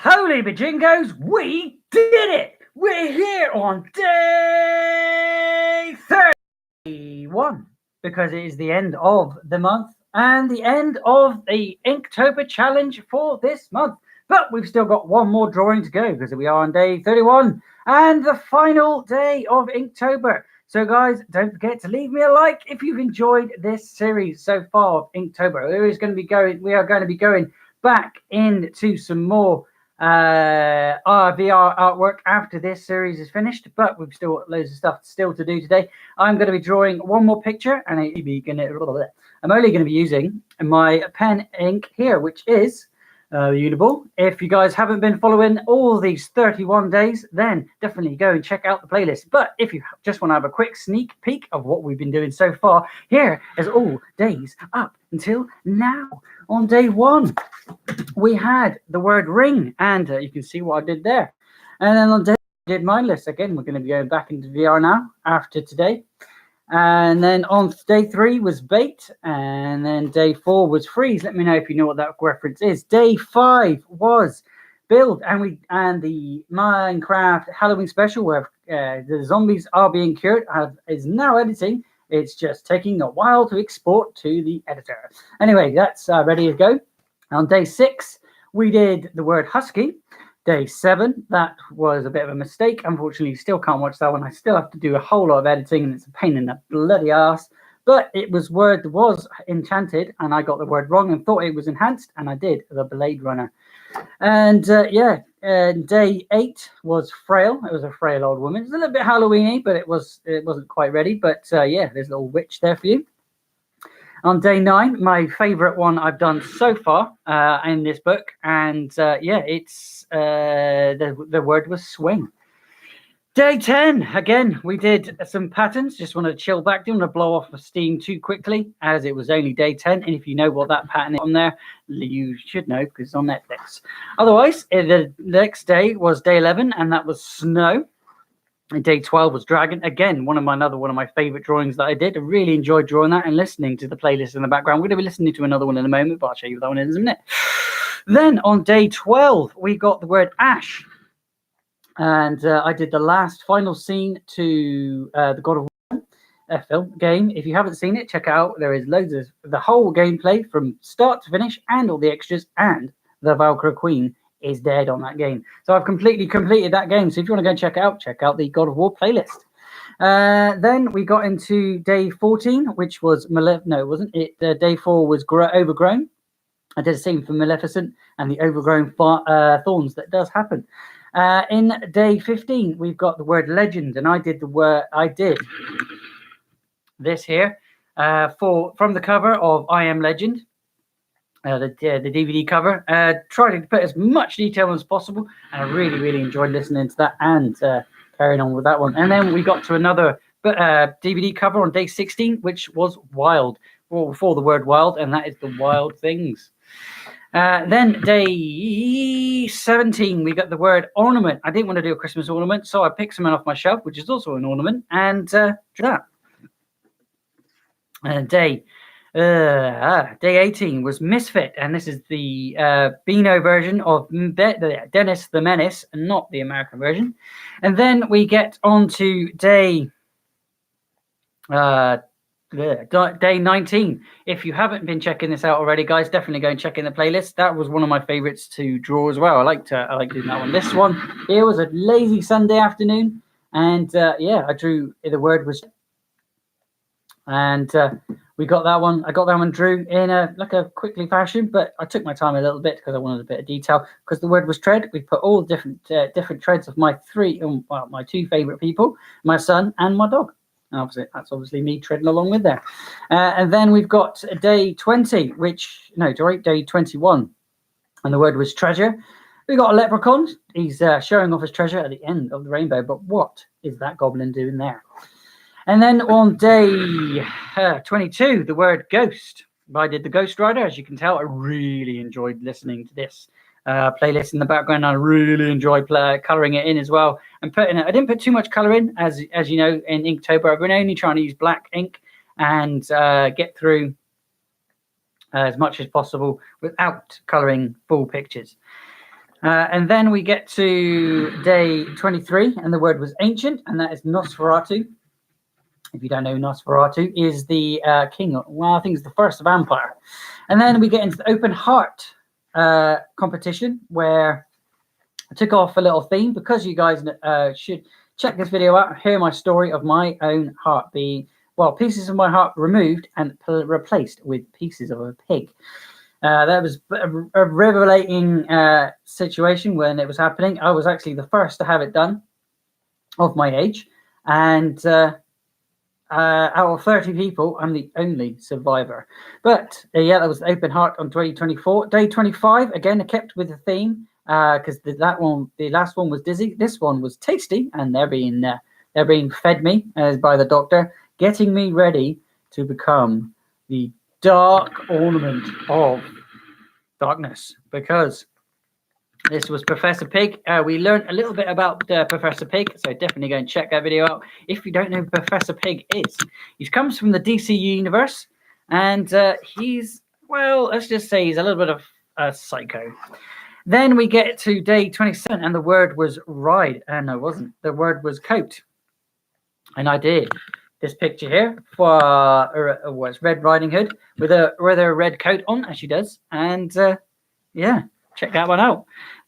Holy bajingos, we did it! We're here on day 31 because it is the end of the month and the end of the Inktober challenge for this month. But we've still got one more drawing to go because we are on day 31 and the final day of Inktober. So guys, don't forget to leave me a like if you've enjoyed this series so far of Inktober. We are going to be going back into some more our VR artwork after this series is finished, but we've still got loads of stuff still to do today. I'm going to be drawing one more picture, and I'm only going to be using my pen ink here, which is Uniball. If you guys haven't been following all these 31 days, then definitely go and check out the playlist. But if you just want to have a quick sneak peek of what we've been doing so far, here is all days up until now. On day 1, we had the word ring, and you can see what I did there. And then on day I did mindless. Again, we're going to be going back into VR now after today. And then on day 3 was bait, and then day 4 was freeze. Let me know if you know what that reference is. Day 5 was build, and the Minecraft Halloween special where the zombies are being cured is now editing. It's just taking a while to export to the editor. Anyway, that's ready to go. On day 6, we did the word husky. Day 7, that was a bit of a mistake. Unfortunately, still can't watch that one. I still have to do a whole lot of editing, and it's a pain in the bloody ass. But it was enchanted, and I got the word wrong and thought it was enhanced, and I did, the Blade Runner. And day 8 was frail. It was a frail old woman. It's a little bit Halloweeny, but it wasn't quite ready. But there's a little witch there for you. On day 9, my favourite one I've done so far in this book, and it's the word was swing. Day 10, again, we did some patterns. Just want to chill back, didn't want to blow off the steam too quickly, as it was only day 10. And if you know what that pattern is on there, you should know because it's on Netflix. Otherwise, the next day was day 11, and that was snow. And day 12 was dragon. Again, one of my favorite drawings that I did. I really enjoyed drawing that and listening to the playlist in the background. We're going to be listening to another one in a moment, but I'll show you what that one is in a minute. Then on day 12, we got the word ash. And I did the last final scene to the God of War film game. If you haven't seen it, check it out. There is loads of the whole gameplay from start to finish and all the extras, and the Valkyrie Queen is dead on that game. So I've completely completed that game. So if you want to go check out the God of War playlist. Then we got into day 14, which was no, it wasn't. Day 4 was overgrown. I did a scene for Maleficent and the overgrown thorns that does happen. In day 15, we've got the word legend, and I did this here from the cover of I Am Legend. The DVD cover. Tried to put as much detail as possible, and I really, really enjoyed listening to that and carrying on with that one. And then we got to another DVD cover on day 16, which was wild, before the word wild, and that is the Wild Things. Then day 17, we got the word ornament. I didn't want to do a Christmas ornament, so I picked someone off my shelf, which is also an ornament, and that. Day 18 was Misfit, and this is the Beano version of Dennis the Menace, and not the American version. And then we get on to day 19. If you haven't been checking this out already, guys, definitely go and check in the playlist. That was one of my favorites to draw as well. I like doing that one. This one here was a lazy Sunday afternoon, and I drew the word was, and we got that one. I got that one drew in a quickly fashion, but I took my time a little bit because I wanted a bit of detail. Because the word was tread, we put all different treads of my my 2 favorite people, my son and my dog. And that's obviously me treading along with there. And then we've got day 20, day 21, and the word was treasure. We got a leprechaun. He's showing off his treasure at the end of the rainbow. But what is that goblin doing there? And then on day 22, the word ghost. I did the Ghost Rider. As you can tell, I really enjoyed listening to this playlist in the background. I really enjoyed colouring it in as well. And I didn't put too much colour in, as you know, in Inktober. I've been only trying to use black ink and get through as much as possible without colouring full pictures. And then we get to day 23, and the word was ancient, and that is Nosferatu. If you don't know, Nosferatu is the king, well, I think it's the first vampire. And then we get into the open heart competition, where I took off a little theme because you guys should check this video out, hear my story of my own heart being, well, pieces of my heart removed and replaced with pieces of a pig. That was a revelating situation when it was happening. I was actually the first to have it done of my age. And out of 30 people, I'm the only survivor. But yeah, that was open heart on 2024. Day 25, again, I kept with the theme because the last one was dizzy. This one was tasty, and they're being fed me by the doctor, getting me ready to become the dark ornament of darkness, because this was Professor Pig. We learned a little bit about Professor Pig, so definitely go and check that video out if you don't know who Professor Pig is. He comes from the DC universe, and he's, well, let's just say he's a little bit of a psycho. Then we get to day 27, and the word was ride, and no, it wasn't. The word was coat, and I did this picture here for was Red Riding Hood with a red coat on, as she does, and yeah, check that one out.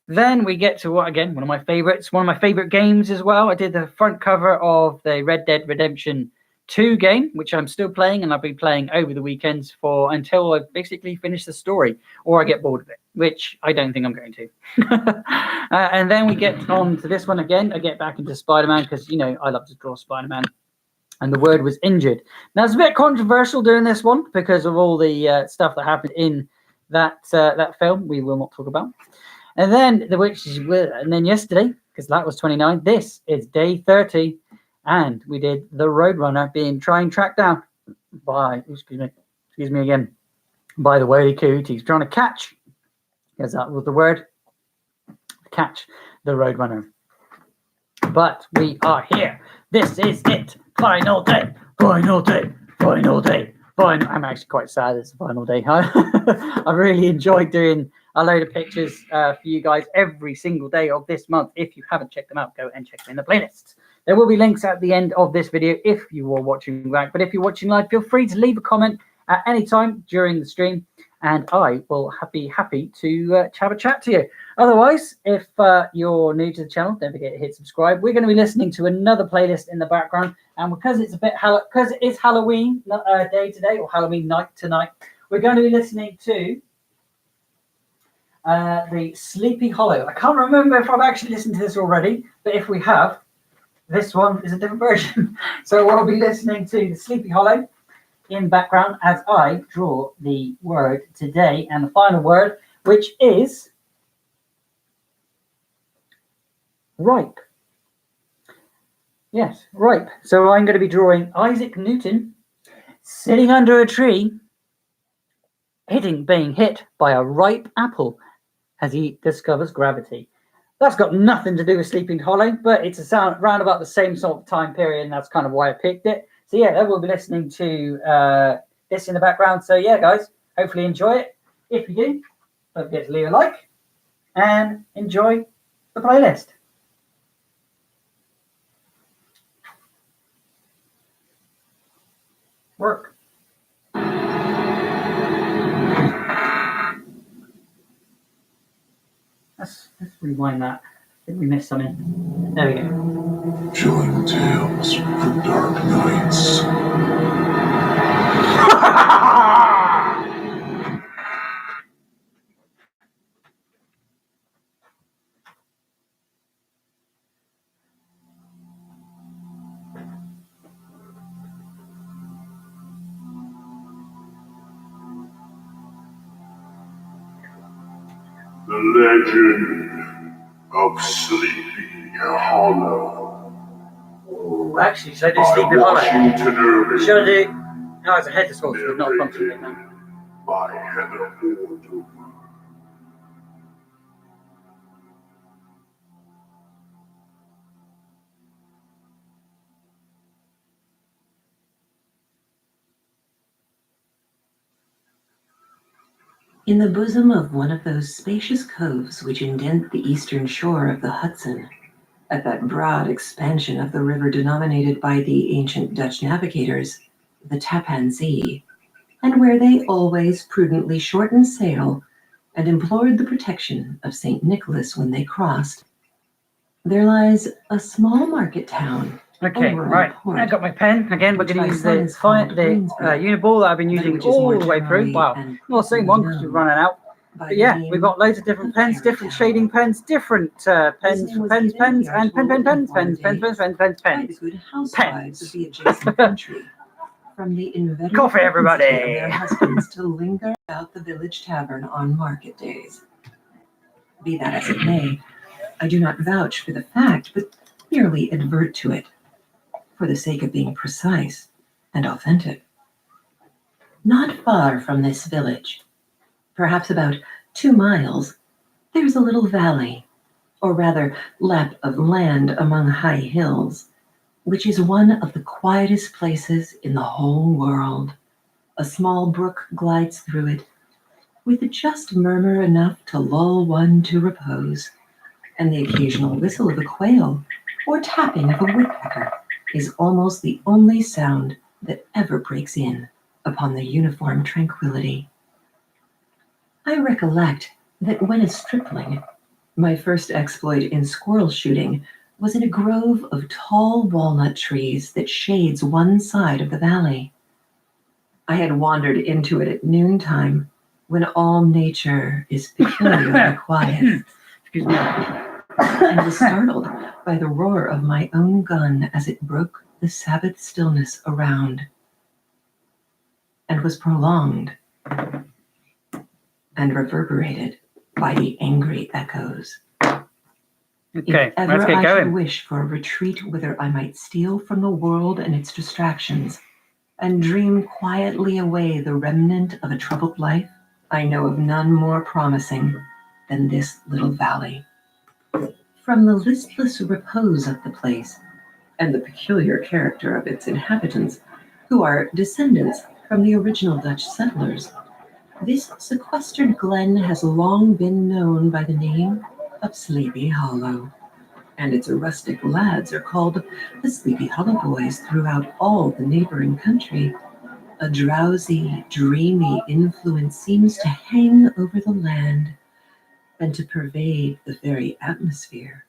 Then we get to what, again, one of my favorite games as well. I did the front cover of the Red Dead Redemption 2 game, which I'm still playing, and I'll be playing over the weekends until I basically finish the story, or I get bored of it, which I don't think I'm going to. And then we get on to this one again. I get back into Spider-Man because, you know, I love to draw Spider-Man. And the word was injured. Now, it's a bit controversial doing this one because of all the stuff that happened in that film. We will not talk about. And then yesterday, because that was 29. This is day 30, and we did the Roadrunner being tracked down by excuse me again, by the Wily Coyote. He's trying to catch, because that was the word, catch the Roadrunner. But we are here. This is it. Final day. I'm actually quite sad it's the final day. I really enjoyed doing a load of pictures for you guys every single day of this month. If you haven't checked them out, go and check them in the playlists. There will be links at the end of this video if you are watching back. But if you're watching live, feel free to leave a comment at any time during the stream, and I will be happy to have a chat to you. Otherwise, if you're new to the channel, don't forget to hit subscribe. We're going to be listening to another playlist in the background, and because it is Halloween day today, or Halloween night tonight, we're going to be listening to the Sleepy Hollow. I can't remember if I've actually listened to this already, but if we have, this one is a different version. So we'll be listening to the Sleepy Hollow in background as I draw the word today, and the final word, which is ripe. Yes, ripe. So I'm going to be drawing Isaac Newton sitting under a tree, being hit by a ripe apple as he discovers gravity. That's got nothing to do with Sleepy Hollow, but it's a sound round about the same sort of time period, and that's kind of why I picked it. So yeah, we'll be listening to this in the background. So yeah, guys, hopefully enjoy it. If you do, don't forget to leave a like and enjoy the playlist. Work. Let's rewind that. I think we missed something. There we go. Chilling tales for dark nights. The legend of Sleepy Hollow. Oh, actually, should I do Sleepy Hollow? Should I do? No, it's a head to sword, so not a function right now. By Heather Ward. In the bosom of one of those spacious coves which indent the eastern shore of the Hudson, at that broad expansion of the river denominated by the ancient Dutch navigators the Tappan Zee, and where they always prudently shortened sail and implored the protection of St. Nicholas when they crossed, there lies a small market town. Okay, over on right. the port, I got my pen. Again, we're which going to by use some the is called Greensboro, uniball that I've been but using which is more all the way through. generally Wow, and not the same one because we're properly running out. by But the yeah, name we've got loads of different of pens, different Tarrytown. shading pens, different This pens, name was pens, given, pens, we are and told, in pens, former pens, pens, days pens, pens, by pens, the good housewives of pens. the adjacent country, from the inveterate Coffee, propensity of everybody. their husbands to linger about the village tavern on market days. Be that as it may, I do not vouch for the fact, but merely advert to it, for the sake of being precise and authentic. Not far from this village, perhaps about 2 miles, there is a little valley, or rather lap of land among high hills, which is one of the quietest places in the whole world. A small brook glides through it, with just murmur enough to lull one to repose, and the occasional whistle of a quail or tapping of a woodpecker is almost the only sound that ever breaks in upon the uniform tranquility. I recollect that when a stripling, my first exploit in squirrel shooting was in a grove of tall walnut trees that shades one side of the valley. I had wandered into it at noontime, when all nature is peculiarly quiet, Excuse me. and was startled by the roar of my own gun as it broke the Sabbath stillness around, and was prolonged and reverberated by the angry echoes. Okay, If ever let's get I should going. wish for a retreat whither I might steal from the world and its distractions, and dream quietly away the remnant of a troubled life, I know of none more promising than this little valley. From the listless repose of the place, and the peculiar character of its inhabitants, who are descendants from the original Dutch settlers, this sequestered glen has long been known by the name of Sleepy Hollow, and its rustic lads are called the Sleepy Hollow Boys throughout all the neighboring country. A drowsy, dreamy influence seems to hang over the land and to pervade the very atmosphere.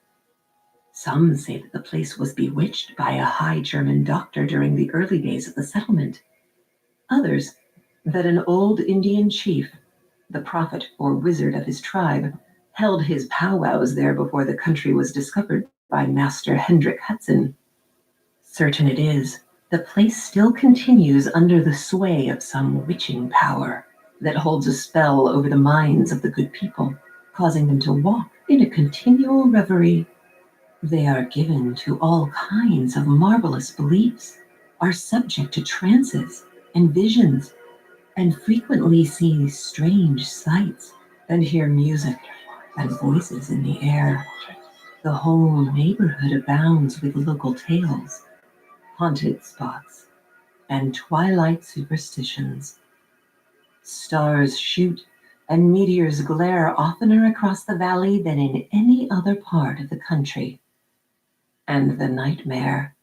Some say that the place was bewitched by a high German doctor during the early days of the settlement. Others, that an old Indian chief, the prophet or wizard of his tribe, held his powwows there before the country was discovered by Master Hendrik Hudson. Certain it is, the place still continues under the sway of some witching power that holds a spell over the minds of the good people, causing them to walk in a continual reverie. They are given to all kinds of marvelous beliefs, are subject to trances and visions, and frequently see strange sights and hear music and voices in the air. The whole neighborhood abounds with local tales, haunted spots, and twilight superstitions. Stars shoot and meteors glare oftener across the valley than in any other part of the country. And the nightmare,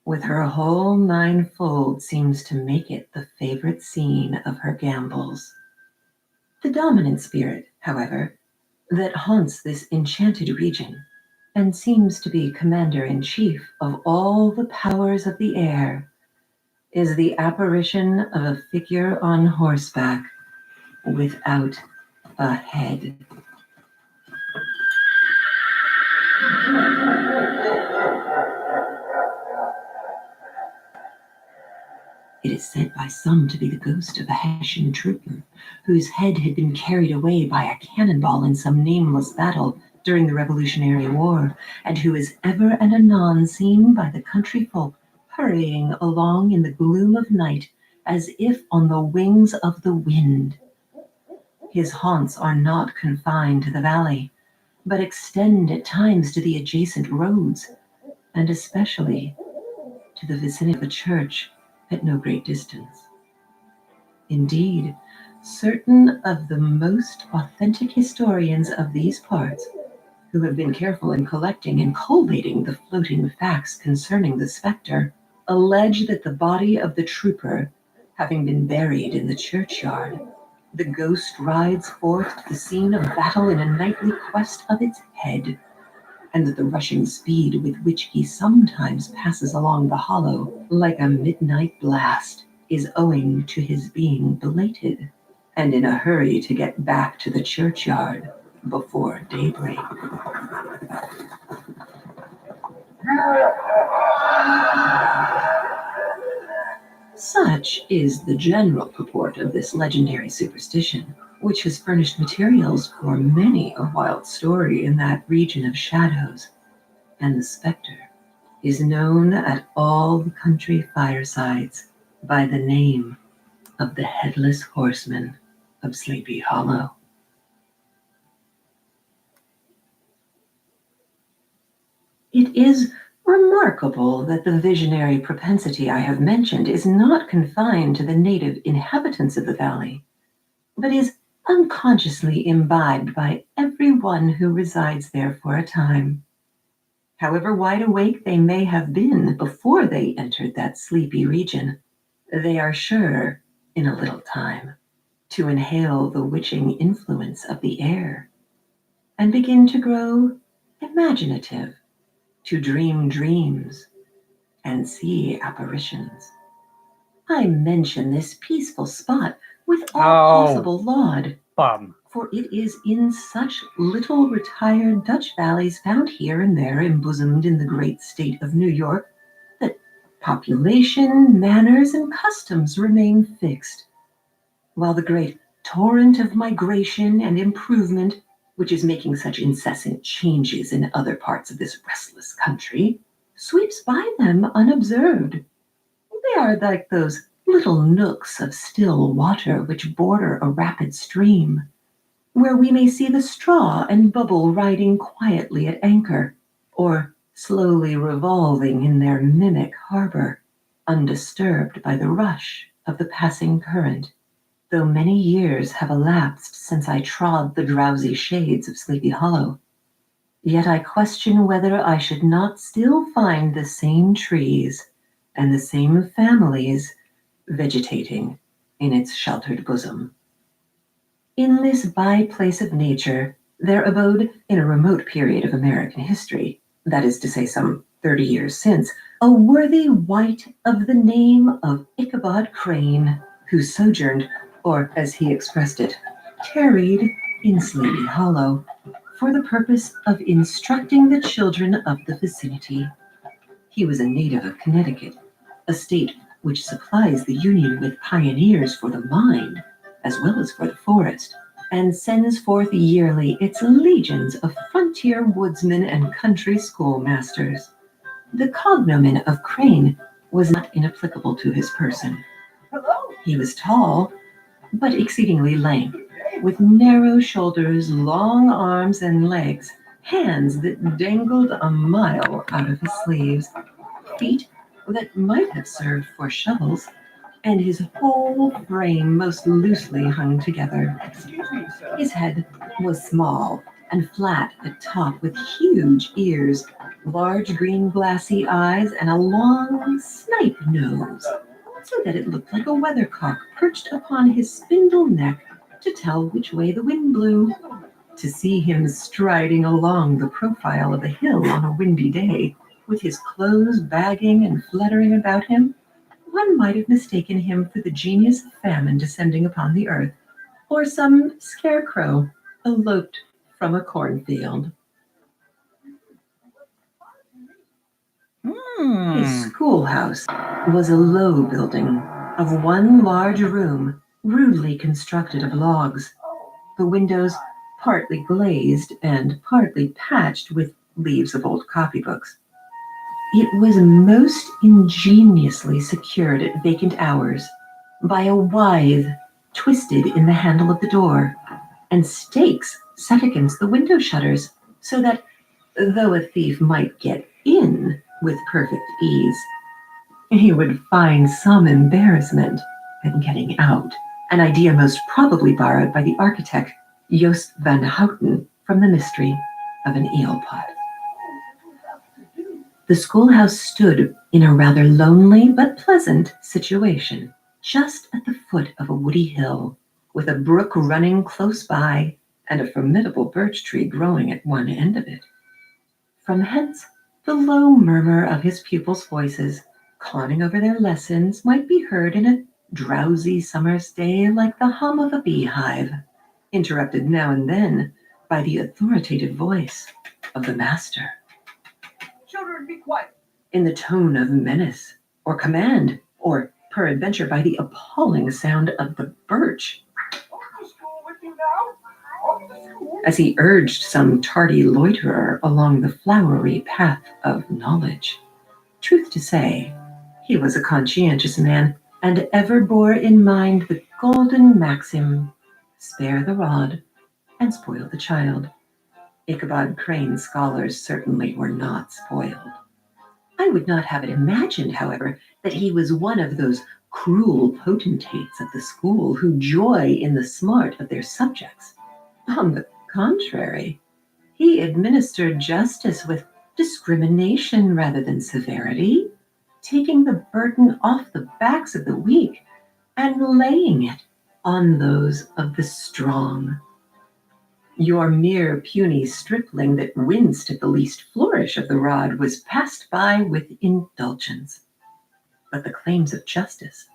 with her whole ninefold, seems to make it the favorite scene of her gambols. The dominant spirit, however, that haunts this enchanted region, and seems to be commander-in-chief of all the powers of the air, is the apparition of a figure on horseback without a head. It is said by some to be the ghost of a Hessian trooper, whose head had been carried away by a cannonball in some nameless battle during the Revolutionary War, and who is ever and anon seen by the country folk hurrying along in the gloom of night as if on the wings of the wind. His haunts are not confined to the valley, but extend at times to the adjacent roads, and especially to the vicinity of a church at no great distance. Indeed, Certain of the most authentic historians of these parts, who have been careful in collecting and collating the floating facts concerning the spectre, allege that the body of the trooper, having been buried in the churchyard, the ghost rides forth to the scene of battle in a nightly quest of its head, and that the rushing speed with which he sometimes passes along the hollow like a midnight blast is owing to his being belated and in a hurry to get back to the churchyard before daybreak. Such is the general purport of this legendary superstition, which has furnished materials for many a wild story in that region of shadows, and the spectre is known at all the country firesides by the name of the Headless Horseman of Sleepy Hollow. It is remarkable that the visionary propensity I have mentioned is not confined to the native inhabitants of the valley, but is unconsciously imbibed by everyone who resides there for a time. However wide awake they may have been before they entered that sleepy region, they are sure, in a little time, to inhale the witching influence of the air and begin to grow imaginative, to dream dreams and see apparitions. I mention this peaceful spot with all possible laud, for it is in such little retired Dutch valleys found here and there embosomed in the great state of New York that population, manners, and customs remain fixed, while the great torrent of migration and improvement, which is making such incessant changes in other parts of this restless country, sweeps by them unobserved. They are like those little nooks of still water which border a rapid stream, where we may see the straw and bubble riding quietly at anchor, or slowly revolving in their mimic harbor, undisturbed by the rush of the passing current. Though many years have elapsed since I trod the drowsy shades of Sleepy Hollow, yet I question whether I should not still find the same trees and the same families vegetating in its sheltered bosom. In this by-place of nature, there abode, in a remote period of American history, that is to say some 30 years since, a worthy wight of the name of Ichabod Crane, who sojourned, or as he expressed it, tarried in Sleepy Hollow, for the purpose of instructing the children of the vicinity. He was a native of Connecticut, a state which supplies the Union with pioneers for the mine, as well as for the forest, and sends forth yearly its legions of frontier woodsmen and country schoolmasters. The cognomen of Crane was not inapplicable to his person. He was tall, but exceedingly lank, with narrow shoulders, long arms and legs, hands that dangled a mile out of his sleeves, feet that might have served for shovels, and his whole frame most loosely hung together. His head was small and flat at top, with huge ears, large green glassy eyes, and a long snipe nose, so that it looked like a weathercock perched upon his spindle neck to tell which way the wind blew. To see him striding along the profile of a hill on a windy day, with his clothes bagging and fluttering about him, one might have mistaken him for the genius of famine descending upon the earth, or some scarecrow eloped from a cornfield. His schoolhouse was a low building of one large room, rudely constructed of logs, the windows partly glazed and partly patched with leaves of old copybooks. It was most ingeniously secured at vacant hours by a withe twisted in the handle of the door, and stakes set against the window shutters, so that, though a thief might get in with perfect ease, he would find some embarrassment in getting out an idea most probably borrowed by the architect Joost van Houten from The Mystery of an Eel Pot. The schoolhouse stood in a rather lonely but pleasant situation, just at the foot of a woody hill, with a brook running close by and a formidable birch tree growing at one end of it. From hence, the low murmur of his pupils' voices, conning over their lessons, might be heard in a drowsy summer's day like the hum of a beehive, interrupted now and then by the authoritative voice of the master. Children, be quiet. In the tone of menace or command, or peradventure by the appalling sound of the birch, Off to school with you now. Off to school. as he urged some tardy loiterer along the flowery path of knowledge. Truth to say, he was a conscientious man, and ever bore in mind the golden maxim, spare the rod and spoil the child. Ichabod Crane's scholars certainly were not spoiled. I would not have it imagined, however, that he was one of those cruel potentates of the school who joy in the smart of their subjects. On the contrary, he administered justice with discrimination rather than severity, taking the burden off the backs of the weak and laying it on those of the strong. Your mere puny stripling that winced at the least flourish of the rod was passed by with indulgence. But the claims of justice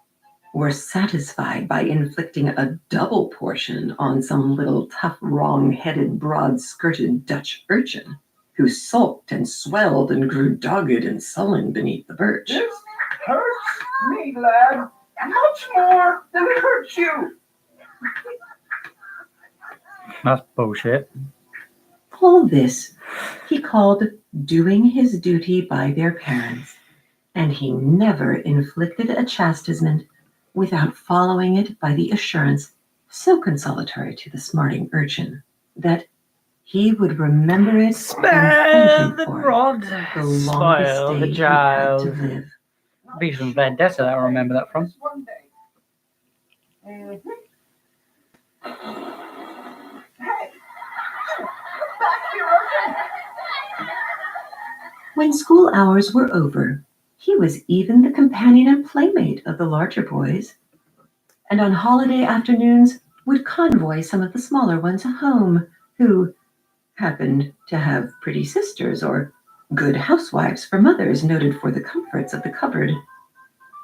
were satisfied by inflicting a double portion on some little tough, wrong-headed, broad-skirted Dutch urchin who sulked and swelled and grew dogged and sullen beneath the birch. This hurts me, lad, much more than it hurts you. That's bullshit. All this he called doing his duty by their parents, and he never inflicted a chastisement without following it by the assurance, so consolatory to the smarting urchin, that he would remember it Spare and the thank him for it rod, the longest spoil day the he had to child. live. Be from Vendetta, I remember that from. Just one day. Mhm. Hey, come back here, urchin. When school hours were over, he was even the companion and playmate of the larger boys, and on holiday afternoons would convoy some of the smaller ones home who happened to have pretty sisters or good housewives for mothers noted for the comforts of the cupboard.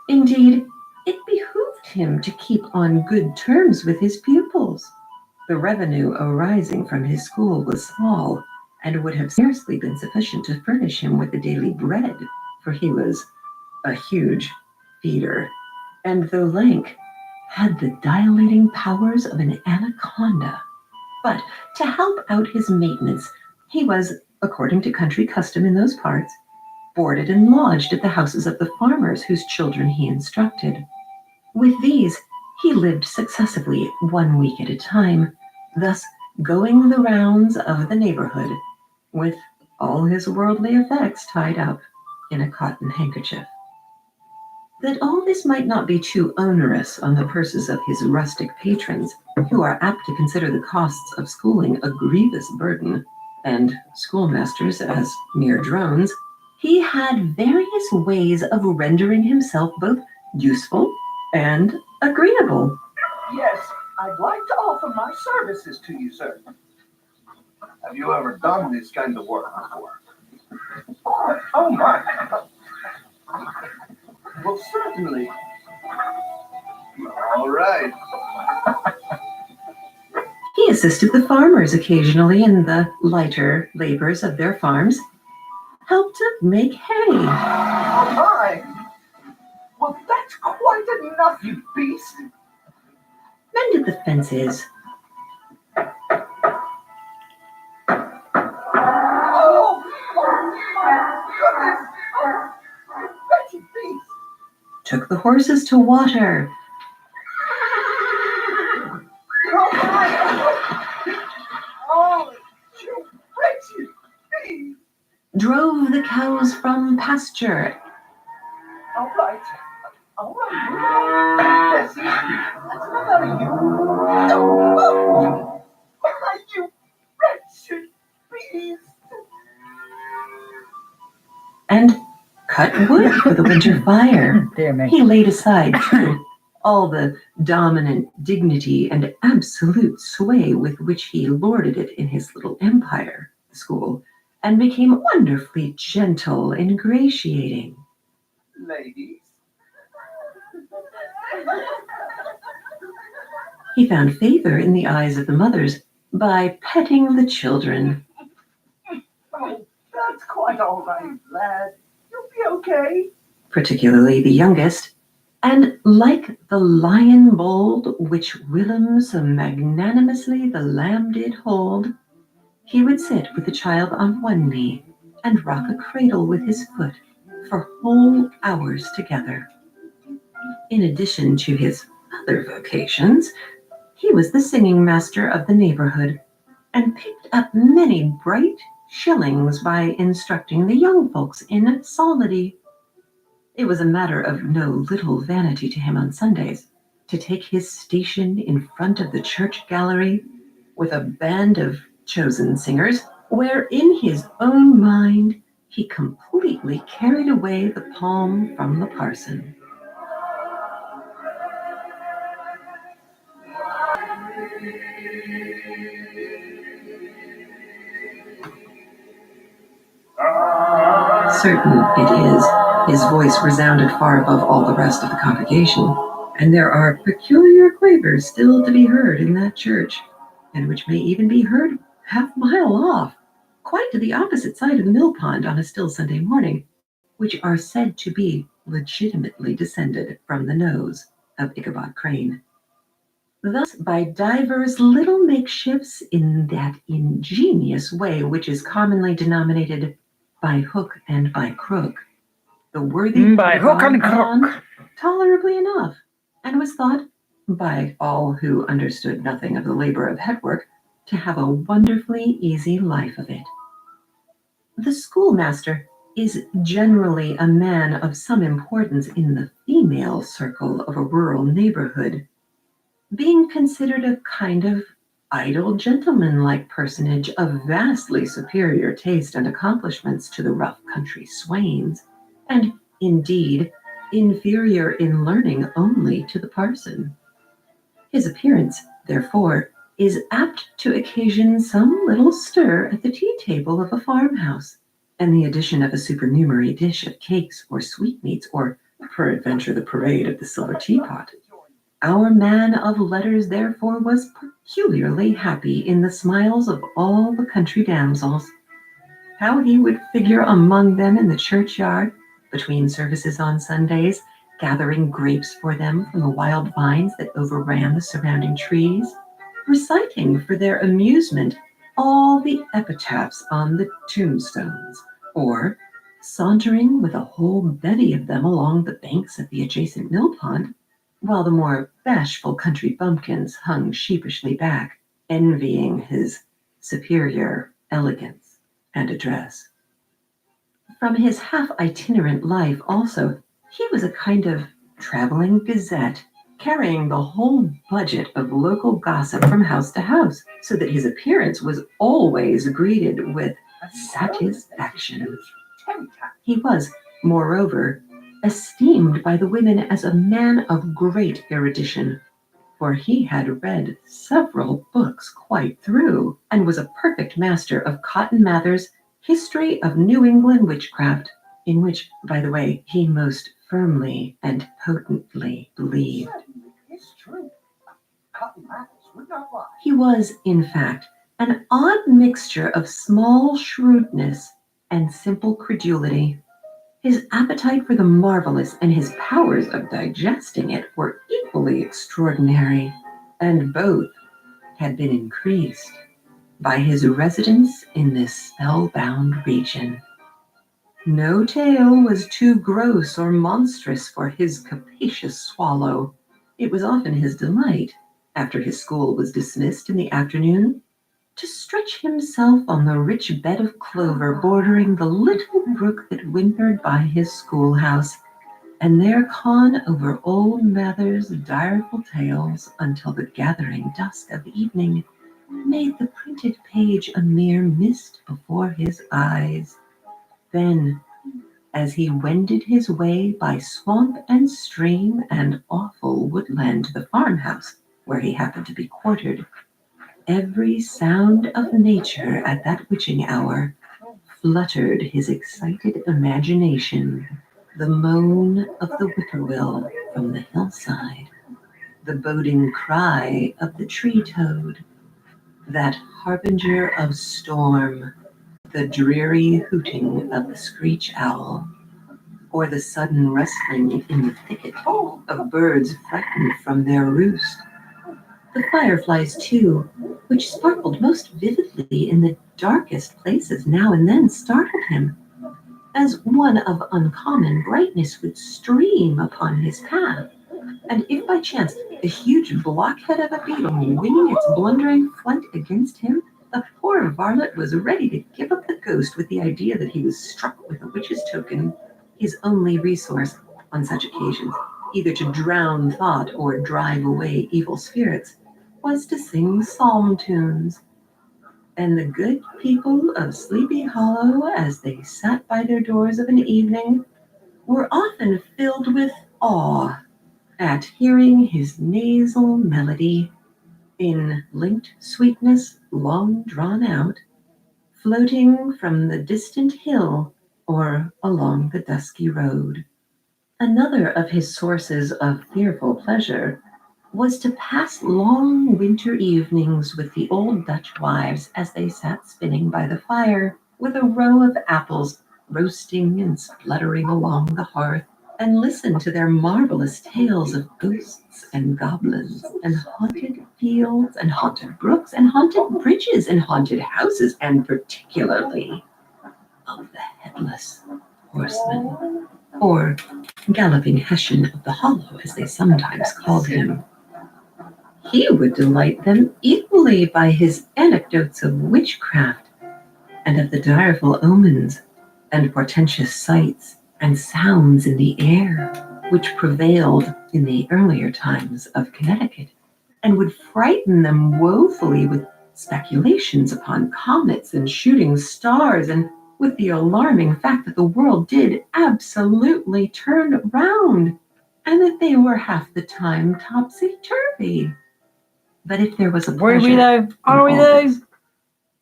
Indeed, it behooved him to keep on good terms with his pupils. The revenue arising from his school was small, and would have scarcely been sufficient to furnish him with the daily bread, for he was a huge feeder, and though lank, had the dilating powers of an anaconda. But to help out his maintenance, he was, according to country custom in those parts, boarded and lodged at the houses of the farmers whose children he instructed. With these, he lived successively 1 week at a time, thus going the rounds of the neighborhood with all his worldly effects tied up in a cotton handkerchief. That all this might not be too onerous on the purses of his rustic patrons, who are apt to consider the costs of schooling a grievous burden, and schoolmasters as mere drones, he had various ways of rendering himself both useful and agreeable. Yes, I'd like to offer my services to you, sir. Have you ever done this kind of work before? Oh my. Well, certainly. All right. He assisted the farmers occasionally in the lighter labors of their farms, helped to make hay, Oh my. Well, that's quite enough, you beast. mended the fences, Oh my goodness. Oh, wretched beast. took the horses to water, Oh my. Oh, you wretched beast. drove the cows from pasture, All right. All right. Bessie, that's enough out of cut wood for the winter fire. Dear me. He laid aside, too, all the dominant dignity and absolute sway with which he lorded it in his little empire, the school, and became wonderfully gentle and ingratiating. Ladies, He found favor in the eyes of the mothers by petting the children. oh, that's quite all right, lad. You'll be okay. Particularly the youngest, and like the lion bold which whilom so magnanimously the lamb did hold, he would sit with the child on one knee and rock a cradle with his foot for whole hours together. In addition to his other vocations, he was the singing master of the neighborhood, and picked up many bright shillings by instructing the young folks in psalmody. It was a matter of no little vanity to him on Sundays to take his station in front of the church gallery with a band of chosen singers, where in his own mind he completely carried away the palm from the parson. Certain it is, his voice resounded far above all the rest of the congregation, and there are peculiar quavers still to be heard in that church, and which may even be heard half a mile off, quite to the opposite side of the mill pond on a still Sunday morning, which are said to be legitimately descended from the nose of Ichabod Crane. Thus, by divers little makeshifts in that ingenious way which is commonly denominated by hook and by crook, the worthy By hook and got on crook. tolerably enough, and was thought, by all who understood nothing of the labor of headwork, to have a wonderfully easy life of it. The schoolmaster is generally a man of some importance in the female circle of a rural neighborhood, being considered a kind of idle gentleman-like personage of vastly superior taste and accomplishments to the rough country swains, and indeed inferior in learning only to the parson. His appearance, therefore, is apt to occasion some little stir at the tea-table of a farmhouse, and the addition of a supernumerary dish of cakes or sweetmeats, or peradventure the parade of the silver teapot. Our man of letters, therefore, was peculiarly happy in the smiles of all the country damsels. How he would figure among them in the churchyard, between services on Sundays, gathering grapes for them from the wild vines that overran the surrounding trees, reciting for their amusement all the epitaphs on the tombstones, or sauntering with a whole bevy of them along the banks of the adjacent mill pond, while the more bashful country bumpkins hung sheepishly back, envying his superior elegance and address. From his half-itinerant life, also, he was a kind of traveling gazette, carrying the whole budget of local gossip from house to house, so that his appearance was always greeted with satisfaction. He was, moreover, esteemed by the women as a man of great erudition, for he had read several books quite through, and was a perfect master of Cotton Mather's History of New England Witchcraft, in which, by the way, he most firmly and potently believed. It's true. Cotton Mather would not lie. He was, in fact, an odd mixture of small shrewdness and simple credulity. His appetite for the marvelous and his powers of digesting it were equally extraordinary, and both had been increased by his residence in this spellbound region. No tale was too gross or monstrous for his capacious swallow. It was often his delight, after his school was dismissed in the afternoon, to stretch himself on the rich bed of clover bordering the little brook that whimpered by his schoolhouse, and there con over old Mather's direful tales until the gathering dusk of evening made the printed page a mere mist before his eyes. Then, as he wended his way by swamp and stream and awful woodland to the farmhouse where he happened to be quartered. Every sound of nature at that witching hour fluttered his excited imagination. The moan of the whippoorwill from the hillside, the boding cry of the tree toad, that harbinger of storm, the dreary hooting of the screech owl, or the sudden rustling in the thicket of birds frightened from their roost. The fireflies, too, which sparkled most vividly in the darkest places now and then, startled him, as one of uncommon brightness would stream upon his path, and if by chance a huge blockhead of a beetle winging its blundering flight against him, the poor varlet was ready to give up the ghost with the idea that he was struck with a witch's token. His only resource on such occasions, either to drown thought or drive away evil spirits, was to sing psalm tunes. And the good people of Sleepy Hollow, as they sat by their doors of an evening, were often filled with awe at hearing his nasal melody, in linked sweetness long drawn out, floating from the distant hill or along the dusky road. Another of his sources of fearful pleasure was to pass long winter evenings with the old Dutch wives as they sat spinning by the fire, with a row of apples roasting and spluttering along the hearth, and listen to their marvelous tales of ghosts and goblins, and haunted fields, and haunted brooks, and haunted bridges, and haunted houses, and particularly of the Headless Horseman, or Galloping Hessian of the Hollow, as they sometimes called him. He would delight them equally by his anecdotes of witchcraft, and of the direful omens and portentous sights and sounds in the air which prevailed in the earlier times of Connecticut, and would frighten them woefully with speculations upon comets and shooting stars, and with the alarming fact that the world did absolutely turn round, and that they were half the time topsy-turvy. But if there was a Were we pleasure though? Are we in all though? this,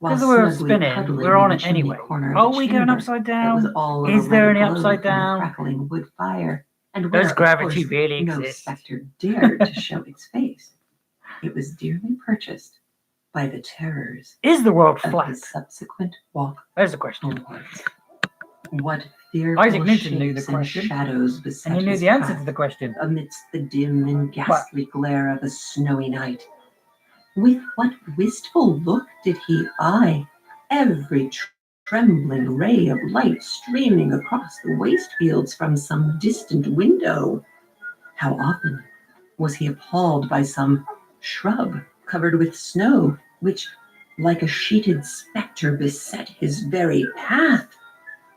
while Because we're snugly spinning, cuddling we're on in it the chimney anyway. corner of Are the we going chamber upside that was down? all of Is a there red any glow upside from the down? crackling wood fire, and where, Does of gravity course, really no exist? spectre dared to show its face? It was dearly purchased by the terrors Is the world of flat? his subsequent walk There's the question. homewards. What fearful Isaac Newton knew the shapes and question, shadows and beset he knew his the answer path to the question. amidst the dim and ghastly glare of a snowy night. With what wistful look did he eye every trembling ray of light streaming across the waste fields from some distant window? How often was he appalled by some shrub covered with snow, which, like a sheeted spectre, beset his very path?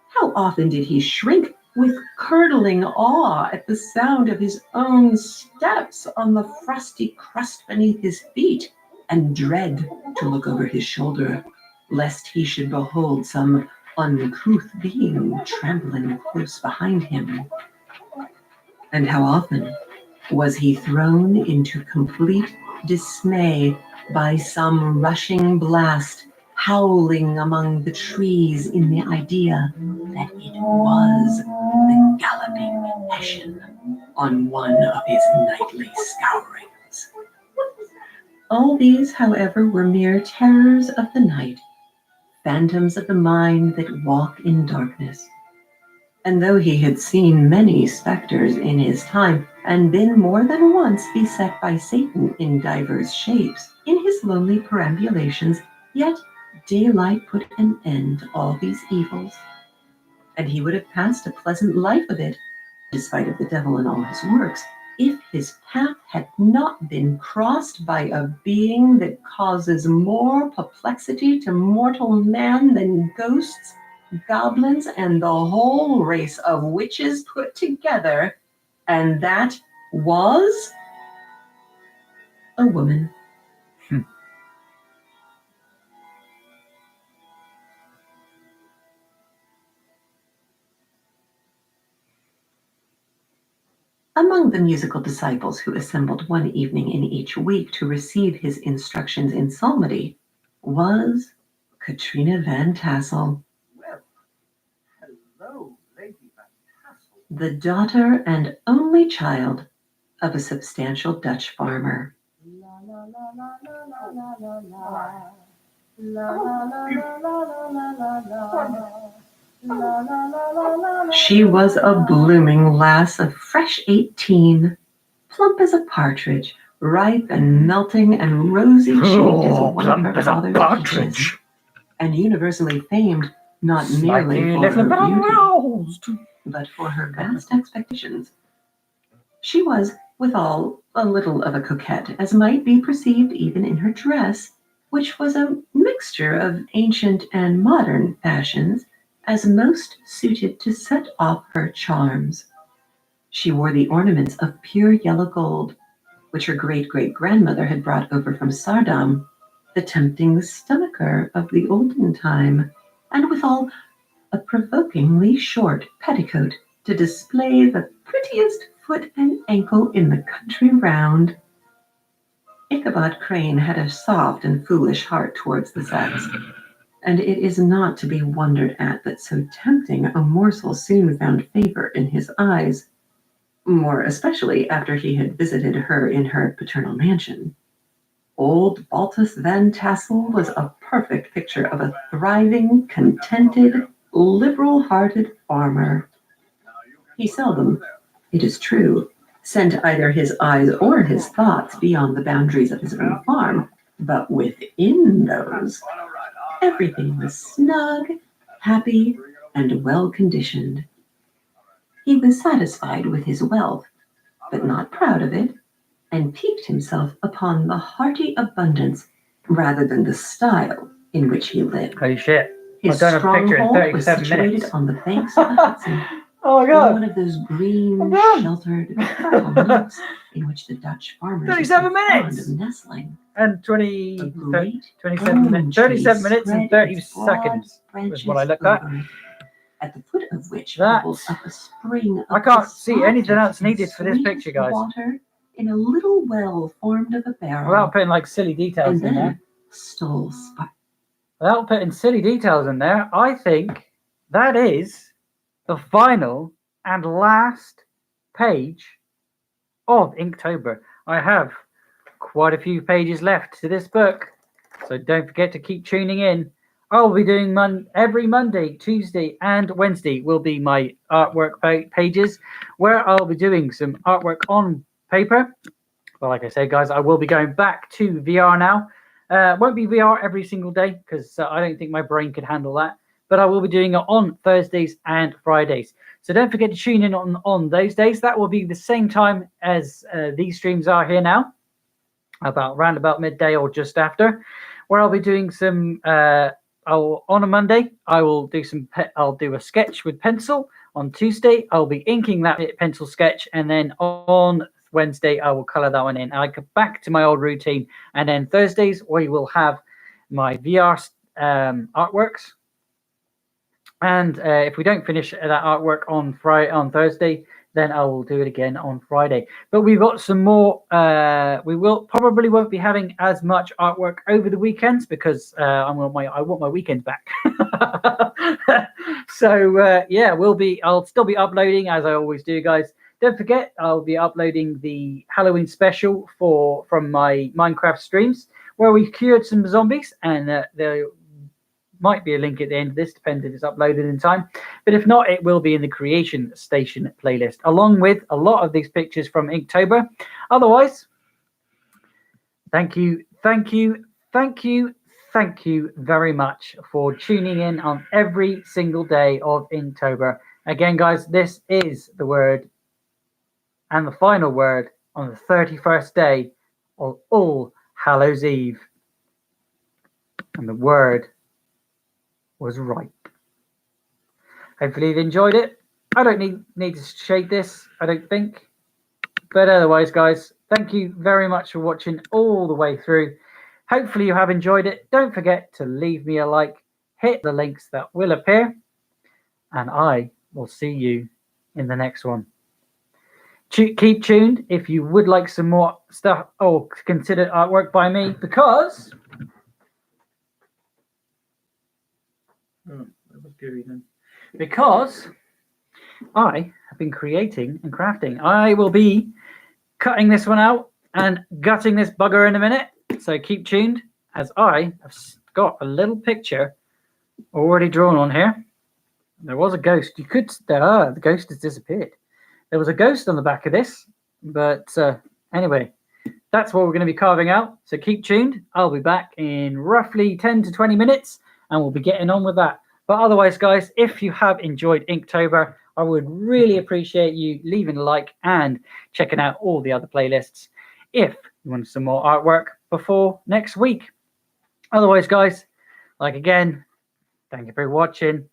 How often did he shrink with curdling awe at the sound of his own steps on the frosty crust beneath his feet, and dread to look over his shoulder, lest he should behold some uncouth being trampling close behind him? And how often was he thrown into complete dismay by some rushing blast howling among the trees in the idea that it was the Galloping Hessian on one of his nightly scourings. All these, however, were mere terrors of the night, phantoms of the mind that walk in darkness. And though he had seen many spectres in his time, and been more than once beset by Satan in divers shapes in his lonely perambulations, yet daylight put an end to all these evils, and he would have passed a pleasant life of it, despite of the devil and all his works, if his path had not been crossed by a being that causes more perplexity to mortal man than ghosts, goblins, and the whole race of witches put together, and that was a woman. Among the musical disciples who assembled one evening in each week to receive his instructions in psalmody was Katrina Van Tassel, Well, hello, Lady Van Tassel. the daughter and only child of a substantial Dutch farmer. She was a blooming lass of fresh 18, plump as a partridge, ripe and melting and rosy-cheeked as one of her father's peaches, and universally famed not merely for her beauty, but for her vast expectations. She was, withal, a little of a coquette, as might be perceived even in her dress, which was a mixture of ancient and modern fashions, as most suited to set off her charms. She wore the ornaments of pure yellow gold, which her great-great-grandmother had brought over from Saardam, the tempting stomacher of the olden time, and withal a provokingly short petticoat to display the prettiest foot and ankle in the country round. Ichabod Crane had a soft and foolish heart towards the sex, and it is not to be wondered at that so tempting a morsel soon found favor in his eyes, more especially after he had visited her in her paternal mansion. Old Baltus Van Tassel was a perfect picture of a thriving, contented, liberal-hearted farmer. He seldom, it is true, sent either his eyes or his thoughts beyond the boundaries of his own farm, but within those, everything was snug, happy, and well-conditioned. He was satisfied with his wealth, but not proud of it, and piqued himself upon the hearty abundance rather than the style in which he lived. Holy shit. His I've done a picture in stronghold was 37 situated minutes. on the banks of the Hudson, Oh my in god. one of those green, I'm done. sheltered, fertile nooks in which the Dutch farmers were 37 so fond minutes. of nestling. And A 20, great 27 elm minutes, tree 37 minutes and spread 30 its broad seconds was branches what I looked at. over it, at the foot of which That- bubbled up a spring of I can't the see anything else softest and needed for this picture, sweetest guys. water in a little well formed of a barrel, Without putting like silly details and in there. then stole spark. Without putting silly details in there, I think that is the final and last page of Inktober. I have quite a few pages left to this book, so don't forget to keep tuning in. I'll be doing every Monday, Tuesday, and Wednesday will be my artwork pages, where I'll be doing some artwork on paper. Well, like I said, guys, I will be going back to VR now. Won't be VR every single day because I don't think my brain could handle that. But I will be doing it on Thursdays and Fridays. So don't forget to tune in on those days. That will be the same time as these streams are here now, around about midday or just after, where I'll be doing some. On a Monday, I will do I'll do a sketch with pencil. On Tuesday, I'll be inking that pencil sketch, and then on Wednesday, I will color that one in. I go back to my old routine, and then Thursdays we will have my VR artworks. And if we don't finish that artwork on Thursday, then I will do it again on Friday. But we've got some more. We probably won't be having as much artwork over the weekends because I want my weekends back. So yeah, I'll still be uploading as I always do, guys. Don't forget, I'll be uploading the Halloween special from my Minecraft streams where we cured some zombies, and there might be a link at the end of this, depends if it's uploaded in time. But if not, it will be in the Creation Station playlist, along with a lot of these pictures from Inktober. Otherwise, thank you very much for tuning in on every single day of Inktober. Again, guys, this is the word and the final word on the 31st day of All Hallows Eve. And the word was right. Hopefully you've enjoyed it. I don't need to shade this, I don't think. But otherwise, guys, thank you very much for watching all the way through. Hopefully you have enjoyed it. Don't forget to leave me a like, hit the links that will appear, and I will see you in the next one. keep tuned if you would like some more stuff or consider artwork by me, because because I have been creating and crafting. I will be cutting this one out and gutting this bugger in a minute. So keep tuned, as I have got a little picture already drawn on here. There was a ghost. You could, the ghost has disappeared. There was a ghost on the back of this, but anyway, that's what we're going to be carving out. So keep tuned. I'll be back in roughly 10 to 20 minutes, and we'll be getting on with that. But otherwise, guys, if you have enjoyed Inktober, I would really appreciate you leaving a like and checking out all the other playlists if you want some more artwork before next week. Otherwise, guys, like again, thank you for watching.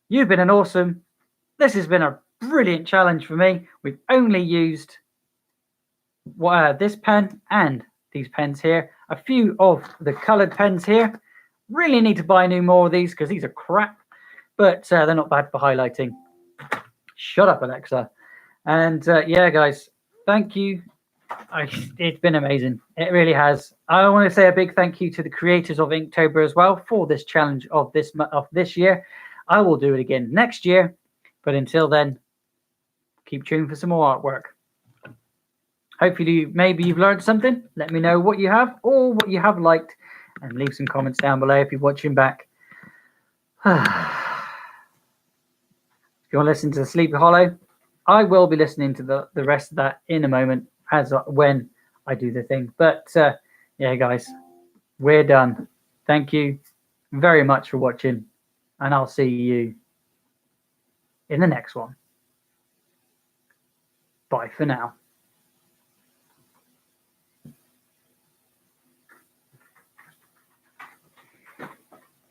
You've been an awesome. This has been a brilliant challenge for me. We've only used this pen and these pens here. A few of the colored pens here. Really need to buy more of these because these are crap, but they're not bad for highlighting. Shut up, Alexa. And yeah, guys, thank you. It's been amazing. It really has. I want to say a big thank you to the creators of Inktober as well for this challenge of this year. I will do it again next year, but until then, keep tuned for some more artwork. Hopefully, maybe you've learned something. Let me know what you have or what you have liked, and leave some comments down below if you're watching back. If you want to listen to Sleepy Hollow, I will be listening to the rest of that in a moment when I do the thing. But yeah, guys, we're done. Thank you very much for watching, and I'll see you in the next one. Bye for now.